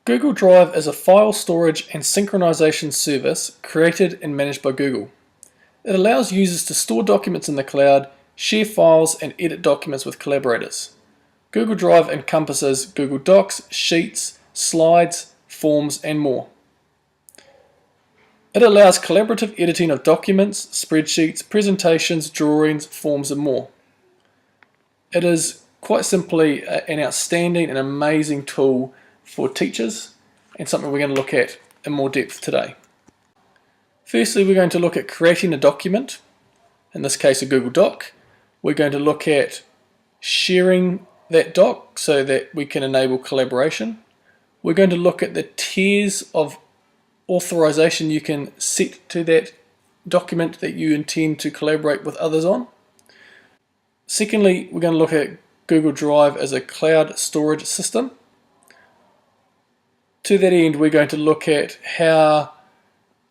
Google Drive is a file storage and synchronization service created and managed by Google. It allows users to store documents in the cloud, share files, and edit documents with collaborators. Google Drive encompasses Google Docs, Sheets, Slides, Forms, and more. It allows collaborative editing of documents, spreadsheets, presentations, drawings, forms, and more. It is quite simply an outstanding and amazing tool for teachers, and something we're going to look at in more depth today. Firstly, we're going to look at creating a document, in this case a Google Doc. We're going to look at sharing that doc so that we can enable collaboration. We're going to look at the tiers of authorization you can set to that document that you intend to collaborate with others on. Secondly, we're going to look at Google Drive as a cloud storage system. To that end, we're going to look at how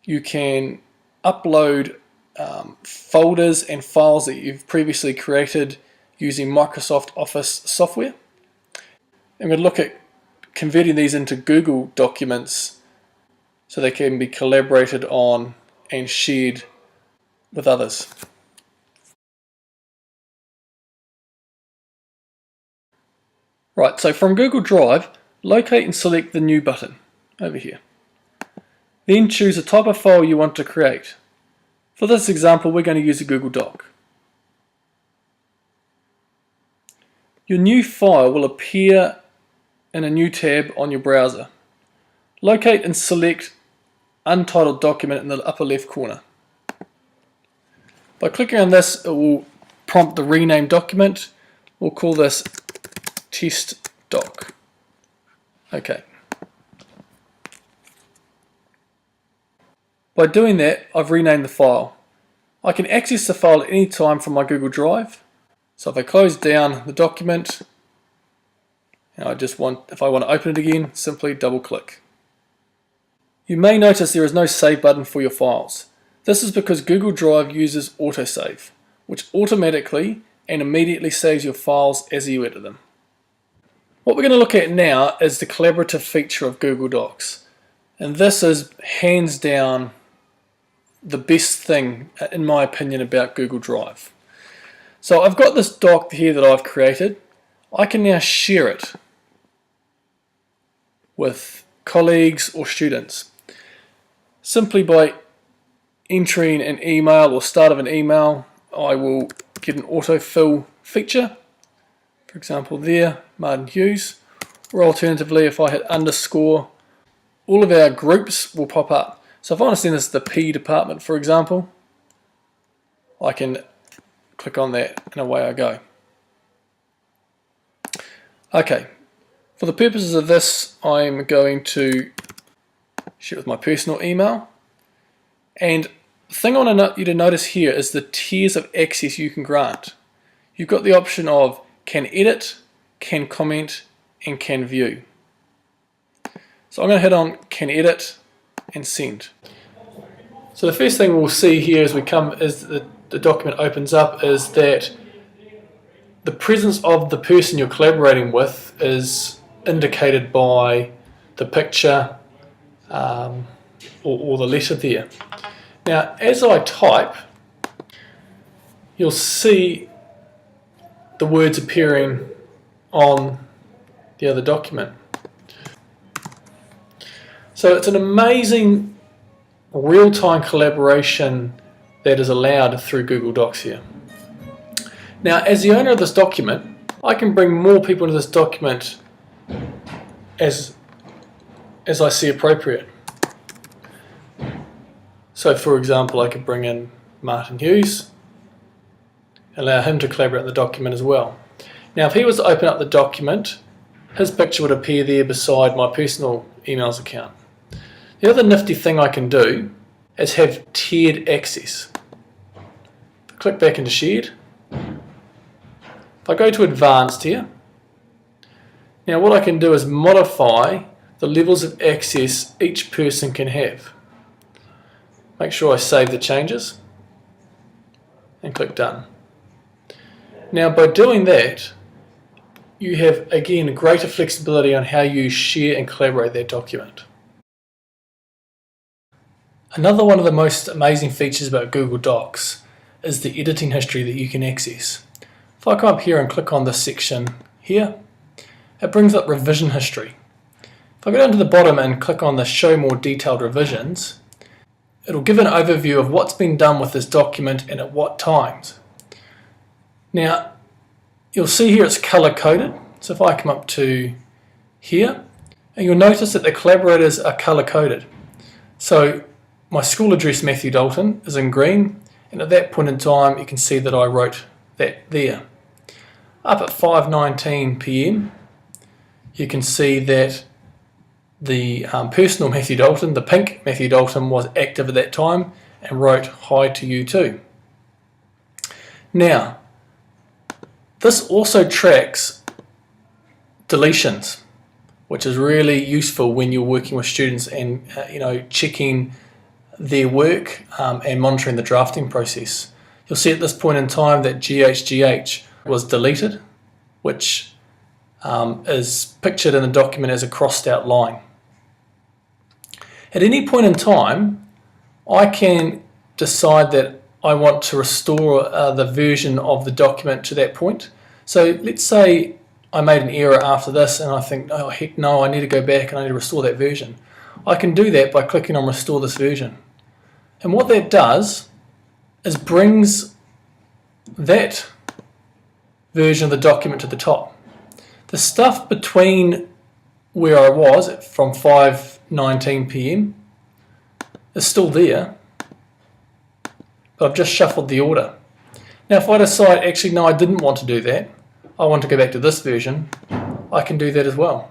you can upload folders and files that you've previously created using Microsoft Office software. And we're going to look at converting these into Google documents so they can be collaborated on and shared with others. Right, so from Google Drive, locate and select the New button over here. Then choose a type of file you want to create. For this example, we're going to use a Google Doc. Your new file will appear in a new tab on your browser. Locate and select Untitled Document in the upper left corner. By clicking on this, it will prompt the rename document. We'll call this Test Doc. Okay. By doing that, I've renamed the file. I can access the file at any time from my Google Drive. So if I close down the document, and if I want to open it again, simply double click. You may notice there is no save button for your files. This is because Google Drive uses autosave, which automatically and immediately saves your files as you edit them. What we're going to look at now is the collaborative feature of Google Docs. And this is hands down the best thing, in my opinion, about Google Drive. So I've got this doc here that I've created. I can now share it with colleagues or students simply by entering an email or start of an email. I will get an autofill feature, for example there, Martin Hughes, or alternatively if I hit underscore, all of our groups will pop up. So if I want to send this to the P department, for example, I can click on that and away I go. Okay, for the purposes of this, I'm going to share it with my personal email. And the thing I want you to notice here is the tiers of access you can grant. You've got the option of can edit, can comment, and can view. So I'm going to hit on can edit and send. So the first thing we'll see here as the document opens up is that the presence of the person you're collaborating with is indicated by the picture or the letter there. Now as I type, you'll see the words appearing on the other document. So it's an amazing real-time collaboration that is allowed through Google Docs here. Now, as the owner of this document, I can bring more people into this document as I see appropriate. So, for example, I could bring in Martin Hughes, allow him to collaborate in the document as well. Now, if he was to open up the document, his picture would appear there beside my personal emails account. The other nifty thing I can do is have tiered access. Click back into shared. If I go to advanced here, now what I can do is modify the levels of access each person can have. Make sure I save the changes and click done. Now by doing that, you have, again, greater flexibility on how you share and collaborate that document. Another one of the most amazing features about Google Docs is the editing history that you can access. If I come up here and click on this section here, it brings up revision history. If I go down to the bottom and click on the Show More Detailed Revisions, it'll give an overview of what's been done with this document and at what times. Now, you'll see here it's color-coded. So if I come up to here, and you'll notice that the collaborators are color-coded. So my school address, Matthew Dalton, is in green, and at that point in time you can see that I wrote that there. Up at 5:19 PM, you can see that the personal Matthew Dalton, the pink Matthew Dalton, was active at that time and wrote hi to you too. Now, this also tracks deletions, which is really useful when you're working with students and checking their work and monitoring the drafting process. You'll see at this point in time that GHGH was deleted, which is pictured in the document as a crossed out line. At any point in time, I can decide that I want to restore the version of the document to that point. So let's say I made an error after this and I think, oh heck no, I need to go back and I need to restore that version. I can do that by clicking on Restore this version. And what that does is brings that version of the document to the top. The stuff between where I was from 5:19 PM is still there, but I've just shuffled the order. Now if I decide, actually no, I didn't want to do that, I want to go back to this version, I can do that as well.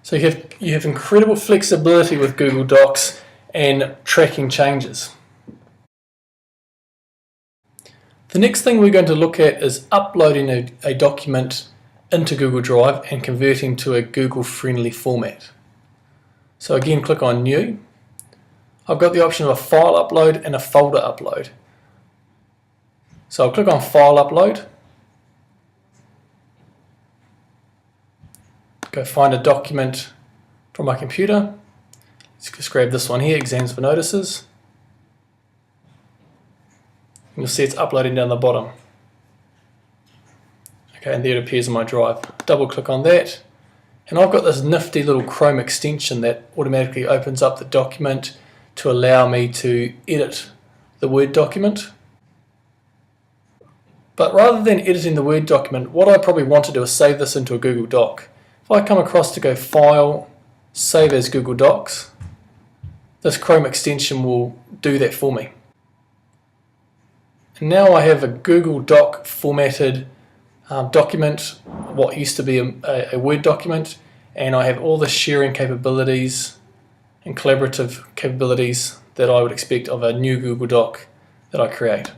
So you have incredible flexibility with Google Docs and tracking changes. The next thing we're going to look at is uploading a document into Google Drive and converting to a Google-friendly format. So again, click on New. I've got the option of a file upload and a folder upload. So I'll click on File Upload. Go find a document from my computer. Let's just grab this one here, Exams for Notices. And you'll see it's uploading down the bottom. Okay, and there it appears in my drive. Double click on that, and I've got this nifty little Chrome extension that automatically opens up the document to allow me to edit the Word document. But rather than editing the Word document, what I probably want to do is save this into a Google Doc. If I come across to go File, Save as Google Docs, this Chrome extension will do that for me. And now I have a Google Doc formatted document, what used to be a Word document, and I have all the sharing capabilities and collaborative capabilities that I would expect of a new Google Doc that I create.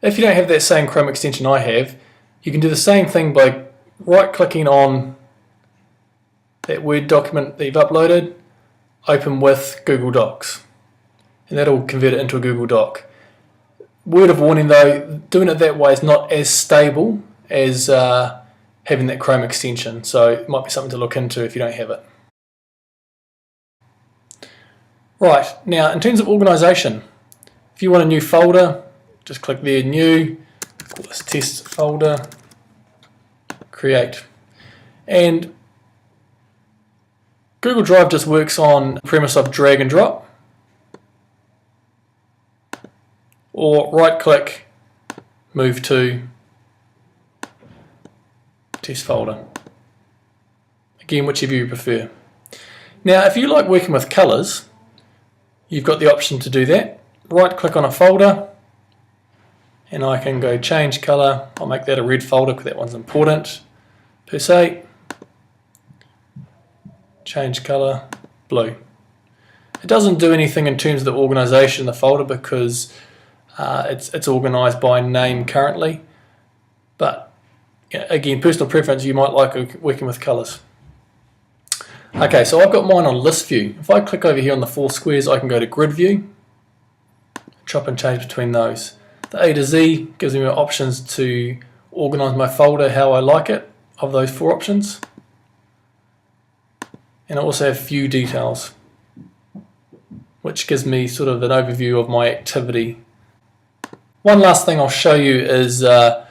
If you don't have that same Chrome extension I have, you can do the same thing by right-clicking on that Word document that you've uploaded, open with Google Docs, and that'll convert it into a Google Doc. Word of warning though, doing it that way is not as stable as having that Chrome extension, so it might be something to look into if you don't have it. Right, now in terms of organisation, if you want a new folder, just click there, New, call this Test Folder, Create. And Google Drive just works on the premise of drag and drop, or right click, move to Test Folder. Again, whichever you prefer. Now if you like working with colours, you've got the option to do that. Right click on a folder and I can go change colour. I'll make that a red folder because that one's important per se. Change colour, blue. It doesn't do anything in terms of the organisation of the folder because it's organised by name currently, but again, personal preference, you might like working with colours. Okay, so I've got mine on list view. If I click over here on the four squares, I can go to grid view, chop and change between those. The A to Z gives me options to organize my folder how I like it, of those 4 options. And I also have view details, which gives me sort of an overview of my activity. One last thing I'll show you is the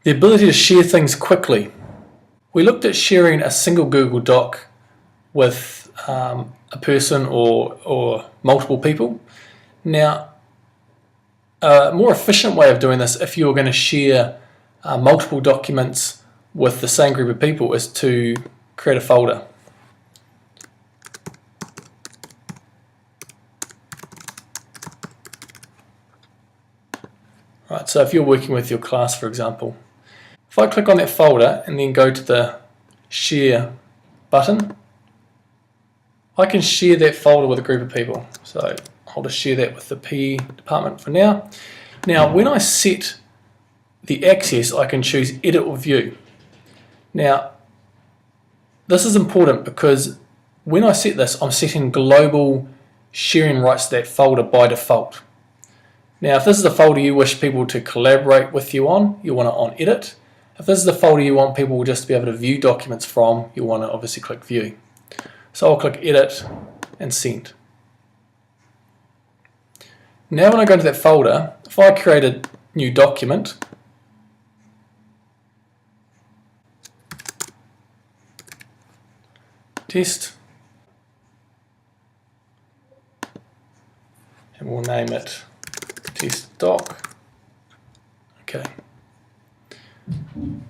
ability to share things quickly. We looked at sharing a single Google Doc with a person or multiple people. Now, a more efficient way of doing this, if you're going to share multiple documents with the same group of people, is to create a folder. Right, so if you're working with your class, for example, if I click on that folder and then go to the share button, I can share that folder with a group of people. So I'll just share that with the PE department for now. Now, when I set the access, I can choose edit or view. Now, this is important because when I set this, I'm setting global sharing rights to that folder by default. Now, if this is a folder you wish people to collaborate with you on, you want it on edit. If this is the folder you want people just to be able to view documents from, you want to obviously click view. So I'll click edit and send. Now when I go into that folder, if I create a new document, test, and we'll name it test doc. Okay.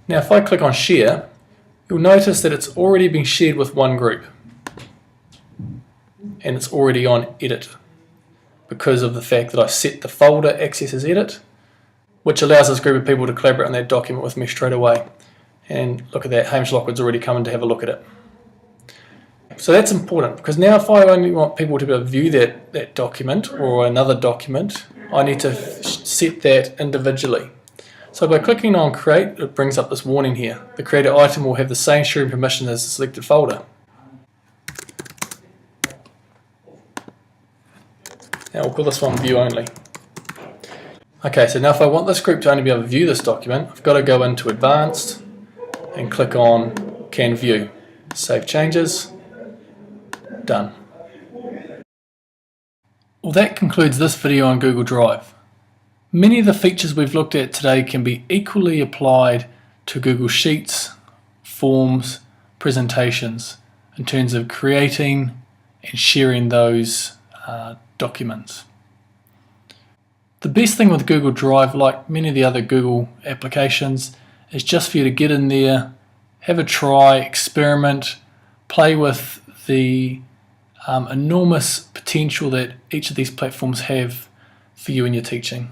Now if I click on share, you'll notice that it's already been shared with one group and it's already on edit because of the fact that I set the folder access as edit, which allows this group of people to collaborate on that document with me straight away. And look at that, Hamish Lockwood's already come in to have a look at it. So that's important because now if I only want people to be able to view that document or another document, I need to set that individually. So by clicking on create, it brings up this warning here. The created item will have the same sharing permission as the selected folder. Now we'll call this one view only. Okay, so now if I want this group to only be able to view this document, I've got to go into advanced and click on can view. Save changes. Done. Well, that concludes this video on Google Drive. Many of the features we've looked at today can be equally applied to Google Sheets, Forms, presentations in terms of creating and sharing those documents. The best thing with Google Drive, like many of the other Google applications, is just for you to get in there, have a try, experiment, play with the enormous potential that each of these platforms have for you in your teaching.